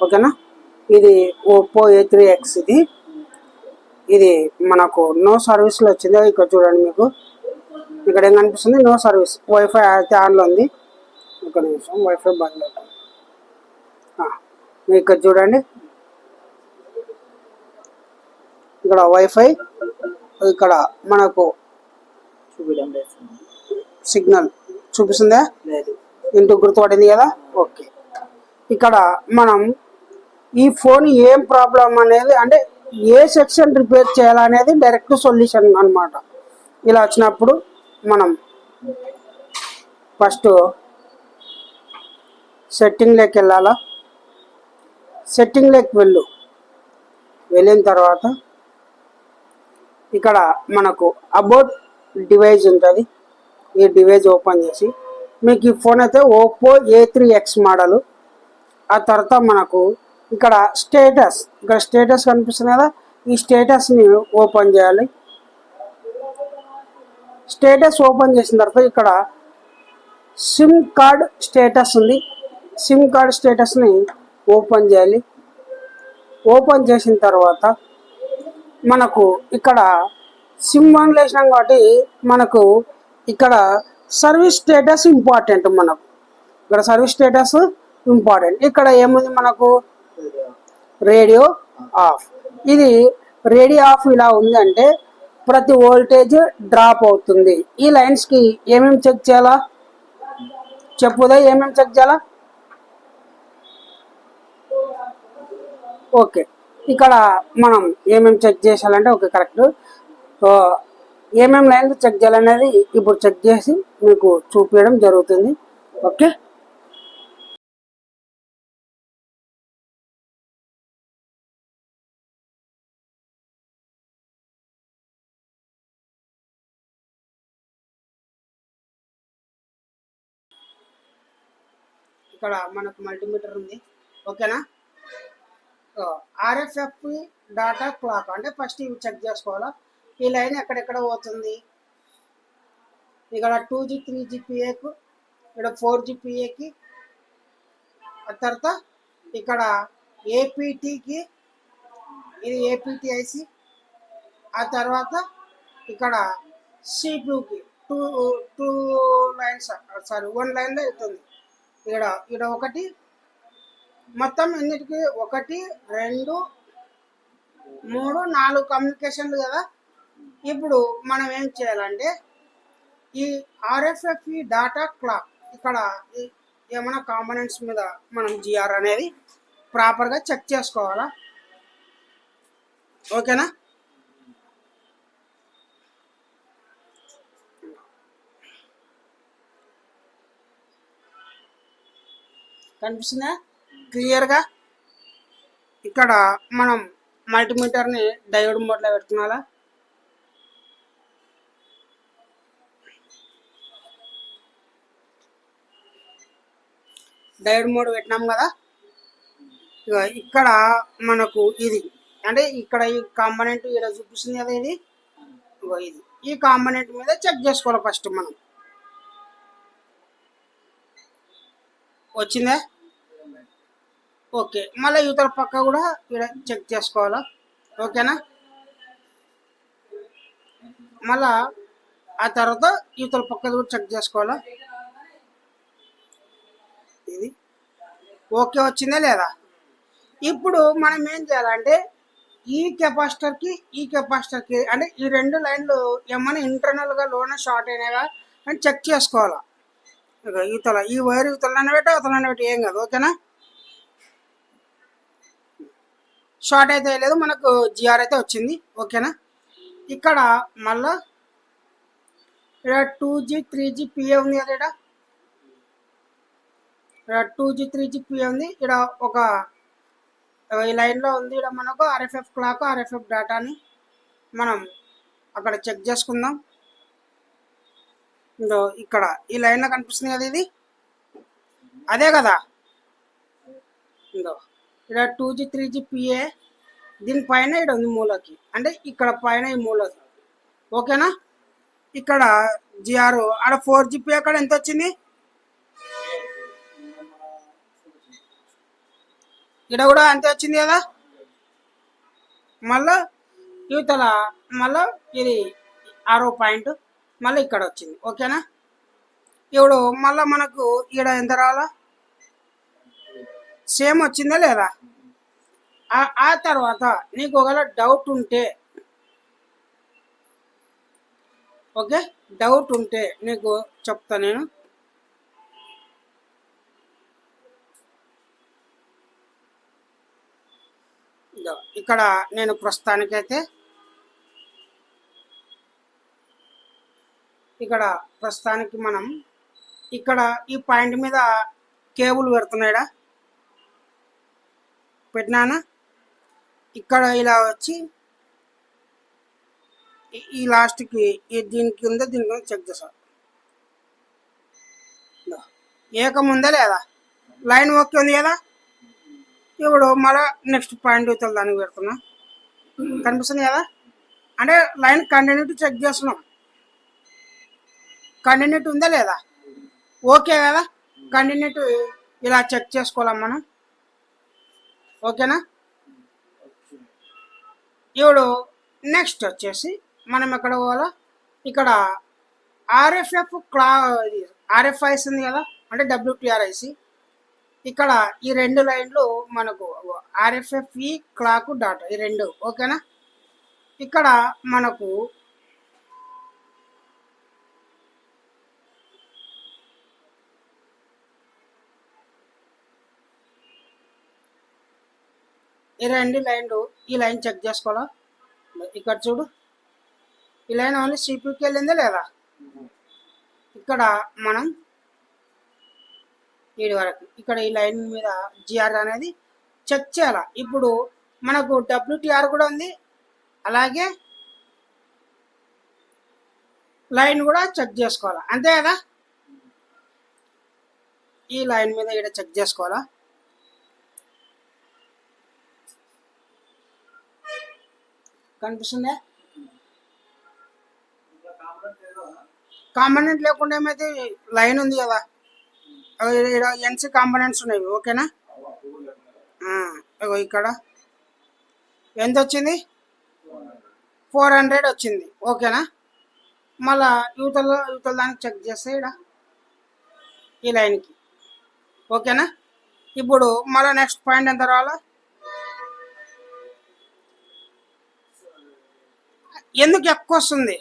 ఓకేనా. ఇది Oppo A3X. ఇది మనకు నో సర్వీస్లో వచ్చింది. ఇక్కడ చూడండి, మీకు ఇక్కడ ఏం కనిపిస్తుంది, నో సర్వీస్. వైఫై అయితే ఆన్లో ఉంది. ఒక నిమిషం, వైఫై బంద్ అవుతుంది. ఇక్కడ చూడండి, ఇక్కడ వైఫై, ఇక్కడ మనకు సిగ్నల్ చూపిస్తుందా, ఇంటూ గుర్తుపడింది కదా. ఓకే, ఇక్కడ మనం ఈ ఫోన్ ఏం ప్రాబ్లం అనేది, అంటే ఏ సెక్షన్ రిపేర్ చేయాలనేది డైరెక్ట్ సొల్యూషన్ అనమాట. ఇలా వచ్చినప్పుడు మనం ఫస్ట్ సెట్టింగ్లోకి వెళ్ళాలా. సెట్టింగ్లోకి వెళ్ళిన తర్వాత ఇక్కడ మనకు అబౌట్ డివైస్ ఉంటుంది. ఈ డివైస్ ఓపెన్ చేసి, మీకు ఈ ఫోన్ అయితే ఓప్పో A3X మోడలు. ఆ తర్వాత మనకు ఇక్కడ స్టేటస్ కనిపిస్తుంది కదా, ఈ స్టేటస్ని ఓపెన్ చేయాలి. స్టేటస్ ఓపెన్ చేసిన తర్వాత ఇక్కడ సిమ్ కార్డ్ స్టేటస్ ఉంది. సిమ్ కార్డ్ స్టేటస్ని ఓపెన్ చేయాలి. ఓపెన్ చేసిన తర్వాత మనకు ఇక్కడ సిమ్ ఆన్ వేసినాం కాబట్టి మనకు ఇక్కడ సర్వీస్ స్టేటస్ ఇంపార్టెంట్. మనకు ఇక్కడ సర్వీస్ స్టేటస్ ఇంపార్టెంట్. ఇక్కడ ఏముంది మనకు, రేడియో ఆఫ్. ఇది రేడియో ఆఫ్ ఇలా ఉంది అంటే ప్రతి వోల్టేజ్ డ్రాప్ అవుతుంది. ఈ లైన్స్కి ఏమేమి చెక్ చేయాలా చెప్పుదా, ఏమేమి చెక్ చేయాలా. ఓకే, ఇక్కడ మనం ఏమేమి చెక్ చేయాలంటే, ఓకే కరెక్ట్. ఏమేమి లైన్లు చెక్ చేయాలనేది ఇప్పుడు చెక్ చేసి మీకు చూపించడం జరుగుతుంది. ఓకే, ఇక్కడ మనకు మల్టీమీటర్ ఉంది. ఓకేనా. RFF డాటా క్లాక్ అంటే ఫస్ట్ ఇవి చెక్ చేసుకోవాలా. ఈ లైన్ ఎక్కడెక్కడ పోతుంది, ఇక్కడ 2G 3G PAకు, ఇక్కడ 4G PAకి, ఆ తర్వాత ఇక్కడ APTకి, ఇది APTIC, ఆ తర్వాత ఇక్కడ CPU-కి టూ లైన్స్, సారీ 1 లైన్లో అవుతుంది. ఇక్కడ ఒకటి, మొత్తం ఎన్నిటికి 1 2 3 4 కమ్యూనికేషన్లు కదా. ఇప్పుడు మనం ఏం చేయాలంటే ఈ RFF డాటా క్లాక్ ఇక్కడ ఏమైనా కాంపోనెంట్స్ మీద మనం GR అనేది ప్రాపర్గా చెక్ చేసుకోవాలా. ఓకేనా. కనిపిస్తుందా క్లియర్గా. ఇక్కడ మనం మల్టీమీటర్ని డయోడ్ మోడ్లో పెట్టుకోవాలా. డయోడ్ మోడ్ పెట్టినాం కదా. ఇక్కడ మనకు ఇది అంటే ఇక్కడ ఈ కాంపోనెంట్ ఇక్కడ చూపిస్తుంది కదా, ఇది ఈ కాంపోనెంట్ మీద చెక్ చేసుకోవాలి ఫస్ట్ మనం. వచ్చిందా. ఓకే, మళ్ళీ ఇతర పక్క కూడా ఇక్కడ చెక్ చేసుకోవాలా. ఓకేనా. మళ్ళా ఆ తర్వాత ఇతర పక్క కూడా చెక్ చేసుకోవాలా. ఇది ఓకే వచ్చిందా లేదా. ఇప్పుడు మనం ఏం చేయాలంటే ఈ కెపాసిటర్కి అంటే ఈ 2 లైన్లు ఏమైనా ఇంటర్నల్గా లోన షార్ట్ అయినాయా అని చెక్ చేసుకోవాలా. ఈ వైర్ ఇవతలనే పెట్టి ఏం కాదు. ఓకేనా. షార్ట్ అయితే లేదు, మనకు GR అయితే వచ్చింది. ఓకేనా. ఇక్కడ మళ్ళా ఇక్కడ 2G 3G PA ఉంది కదా. ఇక్కడ 2G 3G PA ఉంది. ఇక్కడ ఒక ఈ లైన్లో ఉంది. ఇక్కడ మనకు RFF క్లాక్, RFF డేటాని మనం అక్కడ చెక్ చేసుకుందాం. ఇక్కడ ఈ లైన్లో కనిపిస్తుంది కదా, ఇది అదే కదా. ఇక్కడ 2G 3G PA, దీనిపైన ఇక్కడ ఉంది మూలకి, అంటే ఇక్కడ పైన ఈ మూలకి. ఓకేనా. ఇక్కడ GR ఆడ 4G PA అక్కడ ఎంత వచ్చింది, ఇక్కడ కూడా అంతే వచ్చింది కదా. మళ్ళా యువతల మళ్ళా ఇది 6 పాయింట్ మళ్ళీ ఇక్కడ వచ్చింది. ఓకేనా. ఇప్పుడు మళ్ళీ మనకు ఇక్కడ ఎంత రావాలా, సేమ్ వచ్చిందా లేదా. ఆ తర్వాత నీకు ఒకవేళ డౌట్ ఉంటే, ఓకే, డౌట్ ఉంటే నీకు చెప్తా నేను. ఇక్కడ నేను ప్రస్తుతానికైతే మనం ఇక్కడ ఈ పాయింట్ మీద కేబుల్ పెడుతున్నాడా పెట్టినానా. ఇక్కడ ఇలా వచ్చి ఈ లాస్ట్కి దీనికి ఉందా దీనికి ఉందా చెక్ చేస్తా. ఏకముందా లేదా, లైన్ ఓకే ఉంది కదా. ఇప్పుడు మళ్ళీ నెక్స్ట్ పాయింట్ దానికి పెడుతున్నా, కనిపిస్తుంది కదా. అంటే లైన్ కంటిన్యూటీ చెక్ చేస్తున్నాం, కంటిన్యూటీ ఉందా లేదా, ఓకే కదా. కంటిన్యూటీ ఇలా చెక్ చేసుకోవాలి మనం, ఓకేనా. ఇప్పుడు నెక్స్ట్ వచ్చేసి మనం ఎక్కడ పోవాలా, ఇక్కడ ఆర్ఎఫ్ఐసి ఉంది కదా, అంటే WTRIC. ఇక్కడ ఈ 2 లైన్లు మనకు RFFE క్లాక్ డాట్, ఈ 2 ఓకేనా. ఇక్కడ మనకు ఈ 2 లైన్లు, ఈ లైన్ చెక్ చేసుకోవాలా. ఇక్కడ చూడు, ఈ లైన్ ఓన్లీ CPకి వెళ్ళిందా లేదా. ఇక్కడ మనం వీడి వరకు ఇక్కడ ఈ లైన్ మీద GR అనేది చెక్ చేయాలి. ఇప్పుడు మనకు WTR కూడా ఉంది, అలాగే లైన్ కూడా చెక్ చేసుకోవాలా, అంతే కదా. ఈ లైన్ మీద ఇక్కడ చెక్ చేసుకోవాలా. కనిపిస్తుందా. కాంపోనెంట్ లేకుండా ఏమైతే లైన్ ఉంది కదా, NC కాంపోనెంట్స్ ఉన్నాయి, ఓకేనా. ఇక్కడ ఎంత వచ్చింది, 400 వచ్చింది, ఓకేనా. మళ్ళా యువతల దానికి చెక్ చేస్తే ఇక్కడ ఈ లైన్కి, ఓకేనా. ఇప్పుడు మళ్ళీ నెక్స్ట్ పాయింట్ ఎంత రావాలా, ఎందుకు ఎక్కువ వస్తుంది,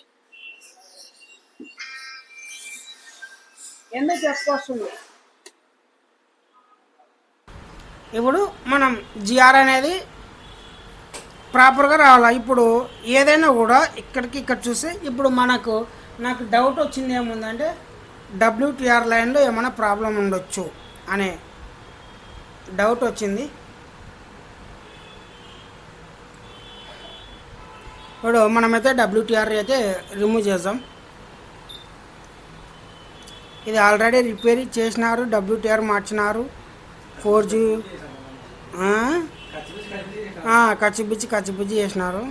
ఇప్పుడు మనం GR అనేది ప్రాపర్గా రావాలా. ఇప్పుడు ఏదైనా కూడా ఇక్కడ చూస్తే ఇప్పుడు నాకు డౌట్ వచ్చింది ఏముందంటే, WTR లైన్లో ఏమైనా ప్రాబ్లం ఉండొచ్చు అనే డౌట్ వచ్చింది. ఇప్పుడు మనమైతే WTR అయితే రిమూవ్ చేద్దాం. ఇది ఆల్రెడీ రిపేర్ చేసినారు, WTR మార్చినారు, 4G కచ్చిబుచ్చి చేసినారు.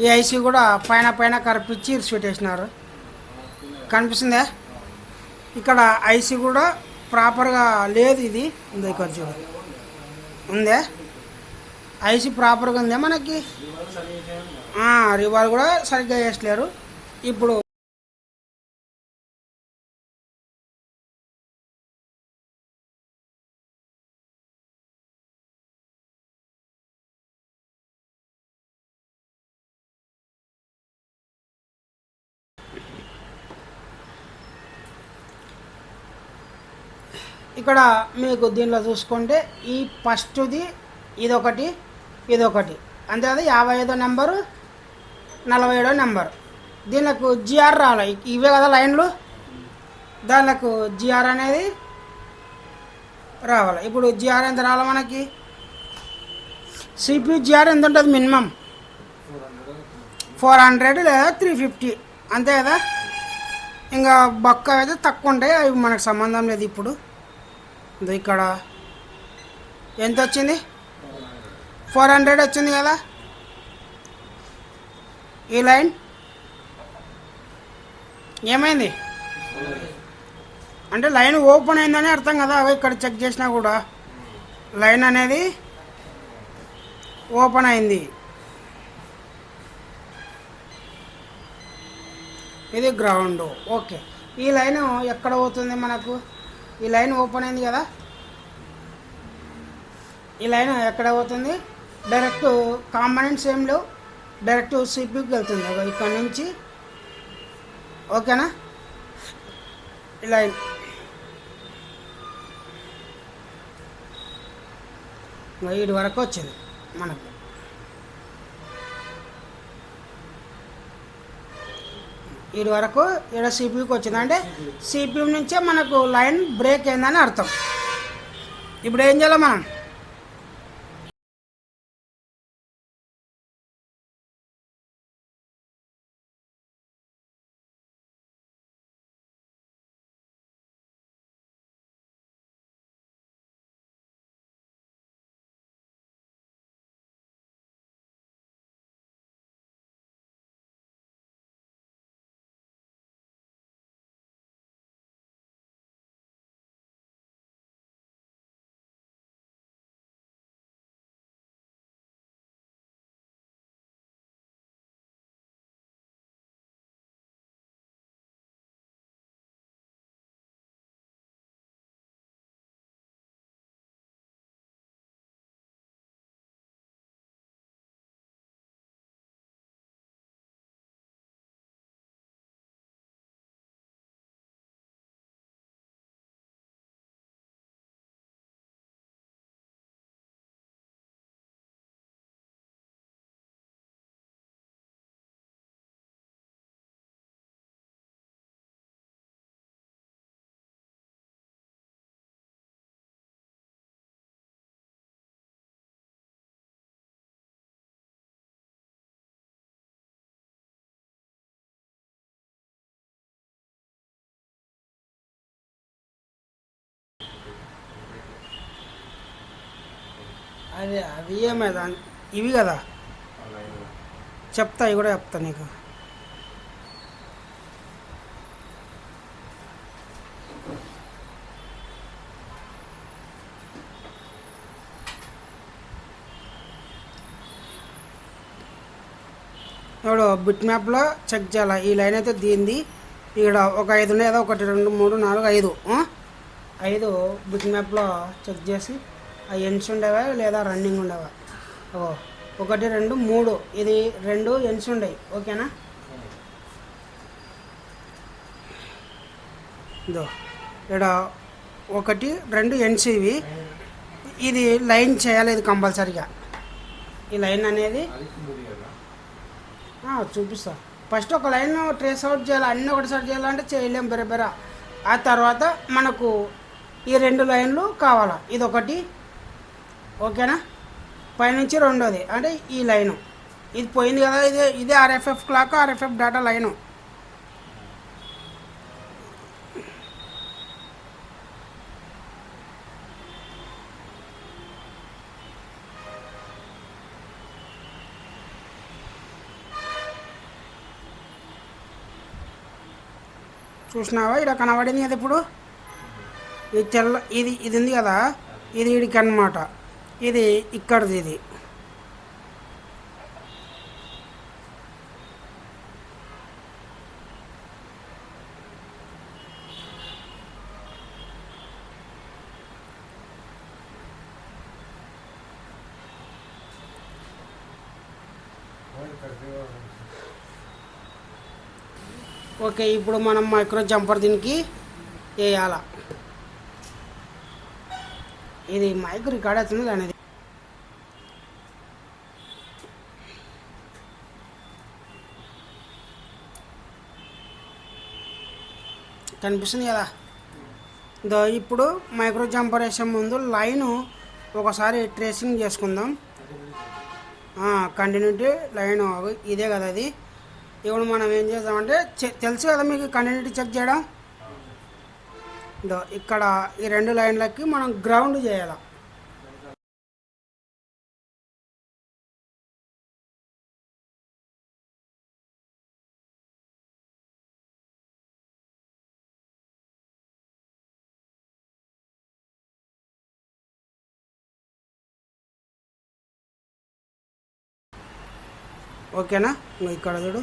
ఈ ఐసీ కూడా పైన కరిపించి ఇరిచిపెట్టేసినారు, కనిపిస్తుందా. ఇక్కడ ఐసీ కూడా ప్రాపర్గా లేదు, ఇది ఉంది ఇక్కడ చూడ ఉందే, ఐసీ ప్రాపర్గా ఉందే మనకి. రివాల్ కూడా సరిగ్గా వేసలేరు. ఇప్పుడు ఇక్కడ మీకు దీనిలో చూసుకుంటే ఈ ఫస్ట్ది ఇదొకటి అంతే కదా. 55వ నెంబరు, 47వ నెంబరు, దీనికి GR రావాలి. ఇవే కదా లైన్లు, దానికి GR అనేది రావాలి. ఇప్పుడు GR ఎంత రావాలి మనకి, CPU GR ఎంత ఉంటుంది, మినిమం 400 లేదా 350 అంతే కదా. ఇంకా బక్క అయితే తక్కువ ఉంటాయి, అవి మనకు సంబంధం లేదు. ఇప్పుడు ఇక్కడ ఎంత వచ్చింది, 400 వచ్చింది కదా. ఈ లైన్ ఏమైంది అంటే లైన్ ఓపెన్ అయిందని అర్థం కదా. ఇక్కడ చెక్ చేసినా కూడా లైన్ అనేది ఓపెన్ అయింది. ఇది గ్రౌండ్. ఓకే, ఈ లైన్ ఎక్కడ పోతుంది మనకు? ఈ లైన్ ఓపెన్ అయింది కదా, ఈ లైన్ ఎక్కడ పోతుంది? డైరెక్ట్ కాంపనెంట్స్ ఏం లేవు, డైరెక్ట్ సిపికి వెళ్తుంది ఇక్కడ నుంచి. ఓకేనా? ఈ లైన్ వీటి వరకు వచ్చింది మనకు. వీటి వరకు ఇక్కడ సిపికి వచ్చింది అంటే సిపిఎం నుంచే మనకు లైన్ బ్రేక్ అయిందని అర్థం. ఇప్పుడు ఏం చేయాలి మనం? అది ఏమైనా ఇవి కదా చెప్తా, ఇవి కూడా చెప్తా నీకు. ఇప్పుడు బిట్ మ్యాప్లో చెక్ చేయాలి. ఈ లైన్ అయితే దీనిది. ఇక్కడ ఒక 5 ఉన్నాయి కదా, 1 2 3 4 5 బిట్ మ్యాప్లో చెక్ చేసి అవి ఎన్స్ ఉండేవా లేదా రన్నింగ్ ఉండేవా. 1 2 3 ఇది 2 ఎన్స్ ఉండేవి. ఓకేనా? ఇదో ఇక్కడ 1 2 ఎన్స్ ఇవి. ఇది లైన్ చేయాలి, ఇది కంపల్సరీగా. ఈ లైన్ అనేది చూపిస్తా. ఫస్ట్ ఒక లైన్ ట్రేస్ అవుట్ చేయాలి, అన్నీ ఒకటిసారి చేయాలంటే చేయలేం బెరబెర. ఆ తర్వాత మనకు ఈ 2 లైన్లు కావాలా, ఇది ఒకటి. ఓకేనా? పైనుంచి రెండోది అంటే ఈ లైను ఇది పోయింది కదా, ఇది ఆర్ఎఫ్ఎఫ్ క్లాక్, ఆర్ఎఫ్ఎఫ్ డేటా లైను. చూసినావా? ఇక్కడ కనబడింది కదా ఇప్పుడు. ఇది తెల్ల, ఇది ఉంది కదా, ఇది వీడికి అన్నమాట. ఇది ఇక్కడిది. ఇది ఓకే. ఇప్పుడు మనం మైక్రో జంపర్ దీనికి వేయాల. ఇది మైక్ రికార్డ్ అవుతుంది అనేది కనిపిస్తుంది కదా. ఇప్పుడు మైక్రో జంపర్ వేసే ముందు లైను ఒకసారి ట్రేసింగ్ చేసుకుందాం. కంటిన్యూటీ లైన్ ఇదే కదా అది. ఇప్పుడు మనం ఏం చేద్దామంటే తెలుసు కదా మీకు కంటిన్యూటీ చెక్ చేయడం. ఇక్కడ ఈ 2 లైన్లకి మనం గ్రౌండ్ చేయాలి. ఓకేనా. ఇక్కడ చూడు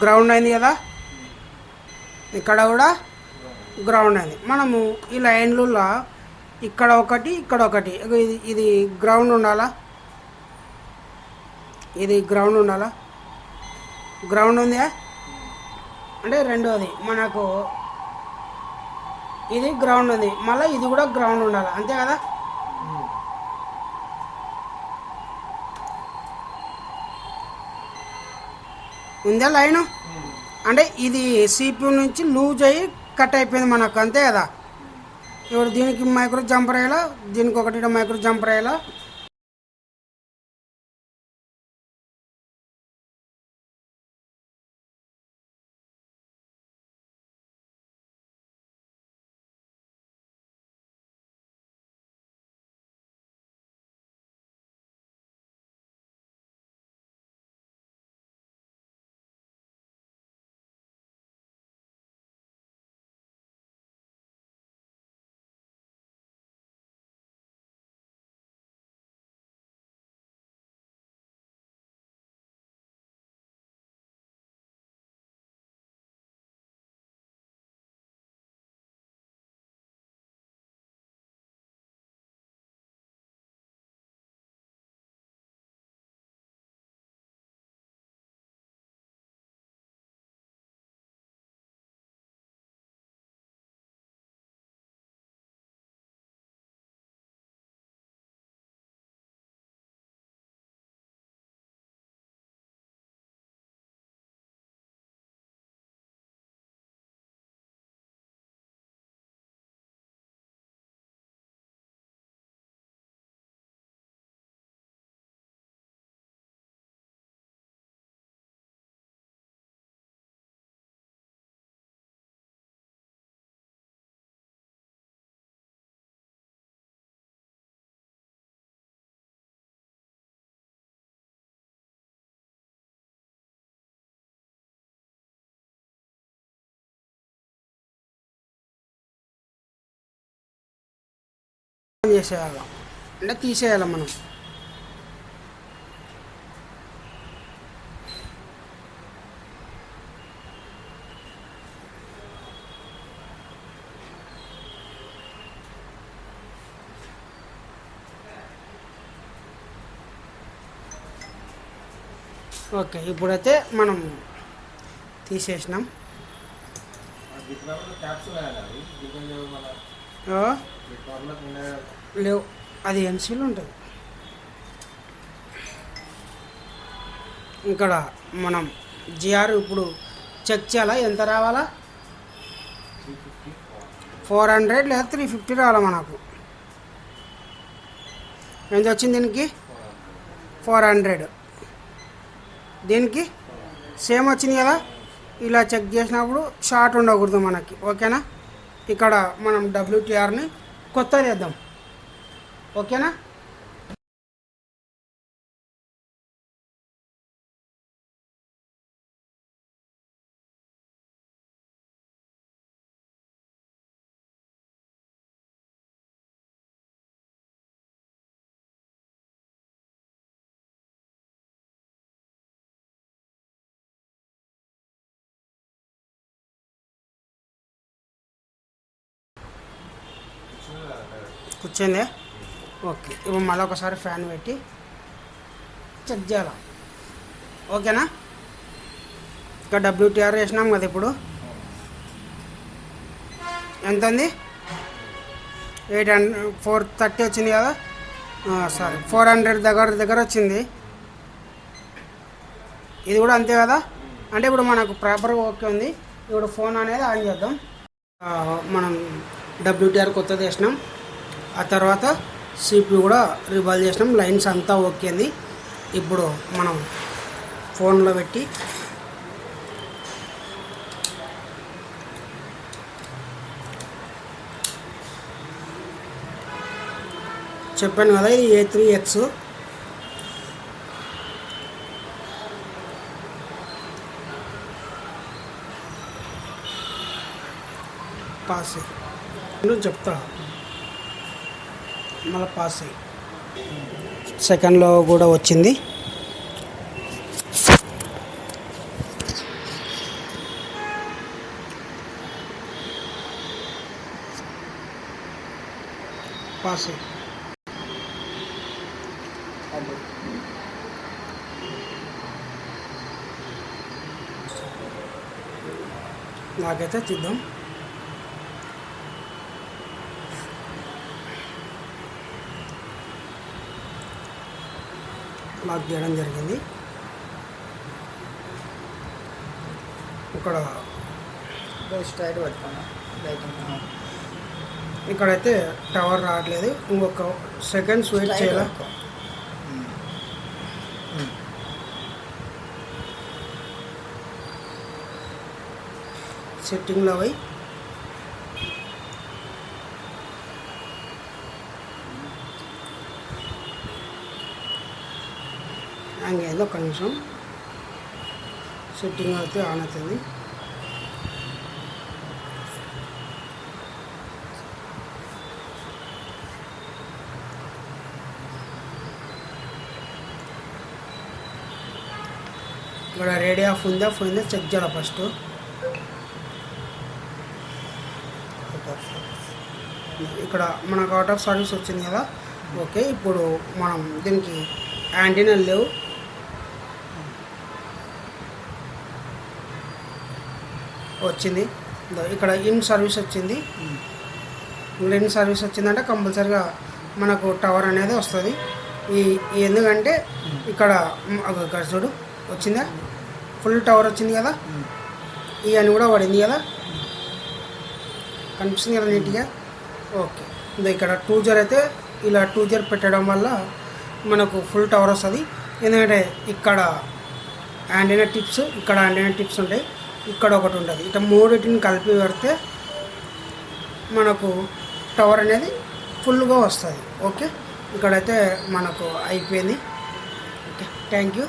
గ్రౌండ్ అయింది కదా, ఇక్కడ కూడా గ్రౌండ్ అయింది. మనము ఈ లైన్లలో ఇక్కడ ఒకటి ఇక్కడ ఒకటి, ఇది గ్రౌండ్ ఉండాలా, ఇది గ్రౌండ్ ఉండాలా, గ్రౌండ్ ఉందా అంటే రెండోది మనకు ఇది గ్రౌండ్ ఉంది, మళ్ళీ ఇది కూడా గ్రౌండ్ ఉండాలి, అంతే కదా. ఉందా లైను అంటే ఇది సిపియు నుంచి లూజ్ అయ్యి కట్ అయిపోయింది మనకు, అంతే కదా. ఇప్పుడు దీనికి మైక్రో జంపర్ అయ్యేలా, దీనికి ఒకటి మైక్రో జంపర్ అయ్యేలా చేసేయాలి అంటే తీసేయాలి మనం. ఓకే, ఇప్పుడైతే మనం తీసేసినాం. లేవు, అది ఎన్సీలు ఉంటుంది. ఇక్కడ మనం జిఆర్ ఇప్పుడు చెక్ చేయాలా, ఎంత రావాలా, 400 లేదా 350 రావాలా మనకు. ఎంత వచ్చింది దీనికి 400, దీనికి సేమ్ వచ్చింది కదా. ఇలా చెక్ చేసినప్పుడు షార్ట్ ఉండకూడదు మనకి, ఓకేనా. ఇక్కడ మనం WTRని కొత్తది వేద్దాం, ఓకేనా. కూర్చుందే, ఓకే. ఇప్పుడు మళ్ళీ ఒకసారి ఫ్యాన్ పెట్టి చెక్ చేయాలి, ఓకేనా. ఇంకా WTR వేసినాం కదా, ఇప్పుడు ఎంత ఉంది, 430 వచ్చింది కదా, సారీ 400 దగ్గర వచ్చింది. ఇది కూడా అంతే కదా. అంటే ఇప్పుడు మనకు ప్రాపర్గా ఓకే ఉంది. ఇప్పుడు ఫోన్ అనేది ఆన్ చేద్దాం. మనం WTR కొత్తది వేసినాం, ఆ తర్వాత CPU కూడా రివాల్వ్ చేసినాం, లైన్స్ అంతా ఓకే ఉంది. ఇప్పుడు మనం ఫోన్లో పెట్టి చెప్పాను కదా, ఇది A3X. పాస్ నువ్వు చెప్తా, మళ్ళీ పాస్ అయ్యి సెకండ్లో కూడా వచ్చింది. పాస్ నాకైతే చూద్దాం. లాక్ చేయడం జరిగింది. ఇక్కడ స్ట్రైట్ పట్టుకోండి. ఇక్కడైతే టవర్ రావట్లేదు. ఇంకొక సెకండ్స్ వెయిట్ చేయాలి. సెట్టింగ్లో పోయి హ్యాంగ్ అయింది. ఒక్క నిమిషం. సెట్టింగ్ అయితే ఆన్ అవుతుంది. ఇక్కడ రేడియో ఆఫ్ ఉందా పోయిందా చెక్ చేయాలి ఫస్ట్. ఇక్కడ మనకు అవుట్ ఆఫ్ సర్వీస్ వచ్చింది కదా. ఓకే, ఇప్పుడు మనం దీనికి యాంటీనాలు లేవు. వచ్చింది ఇక్కడ ఇన్ సర్వీస్ వచ్చింది. ఇన్ సర్వీస్ వచ్చిందంటే కంపల్సరీగా మనకు టవర్ అనేది వస్తుంది. ఎందుకంటే ఇక్కడ చూడు వచ్చిందా, ఫుల్ టవర్ వచ్చింది కదా. ఇవన్నీ కూడా పడింది కదా, కనిపిస్తుంది కదా నీట్గా. ఓకే, ఇక్కడ 2G అయితే ఇలా 2G పెట్టడం వల్ల మనకు ఫుల్ టవర్ వస్తుంది. ఎందుకంటే ఇక్కడ యాంటీనా టిప్స్, ఇక్కడ యాంటీనా టిప్స్ ఉంటాయి, ఇక్కడ ఒకటి ఉంటుంది. ఇట్లా మూడింటిని కలిపి పెడితే మనకు టవర్ అనేది ఫుల్గా వస్తుంది. ఓకే, ఇక్కడైతే మనకు అయిపోయింది. Okay, thank you.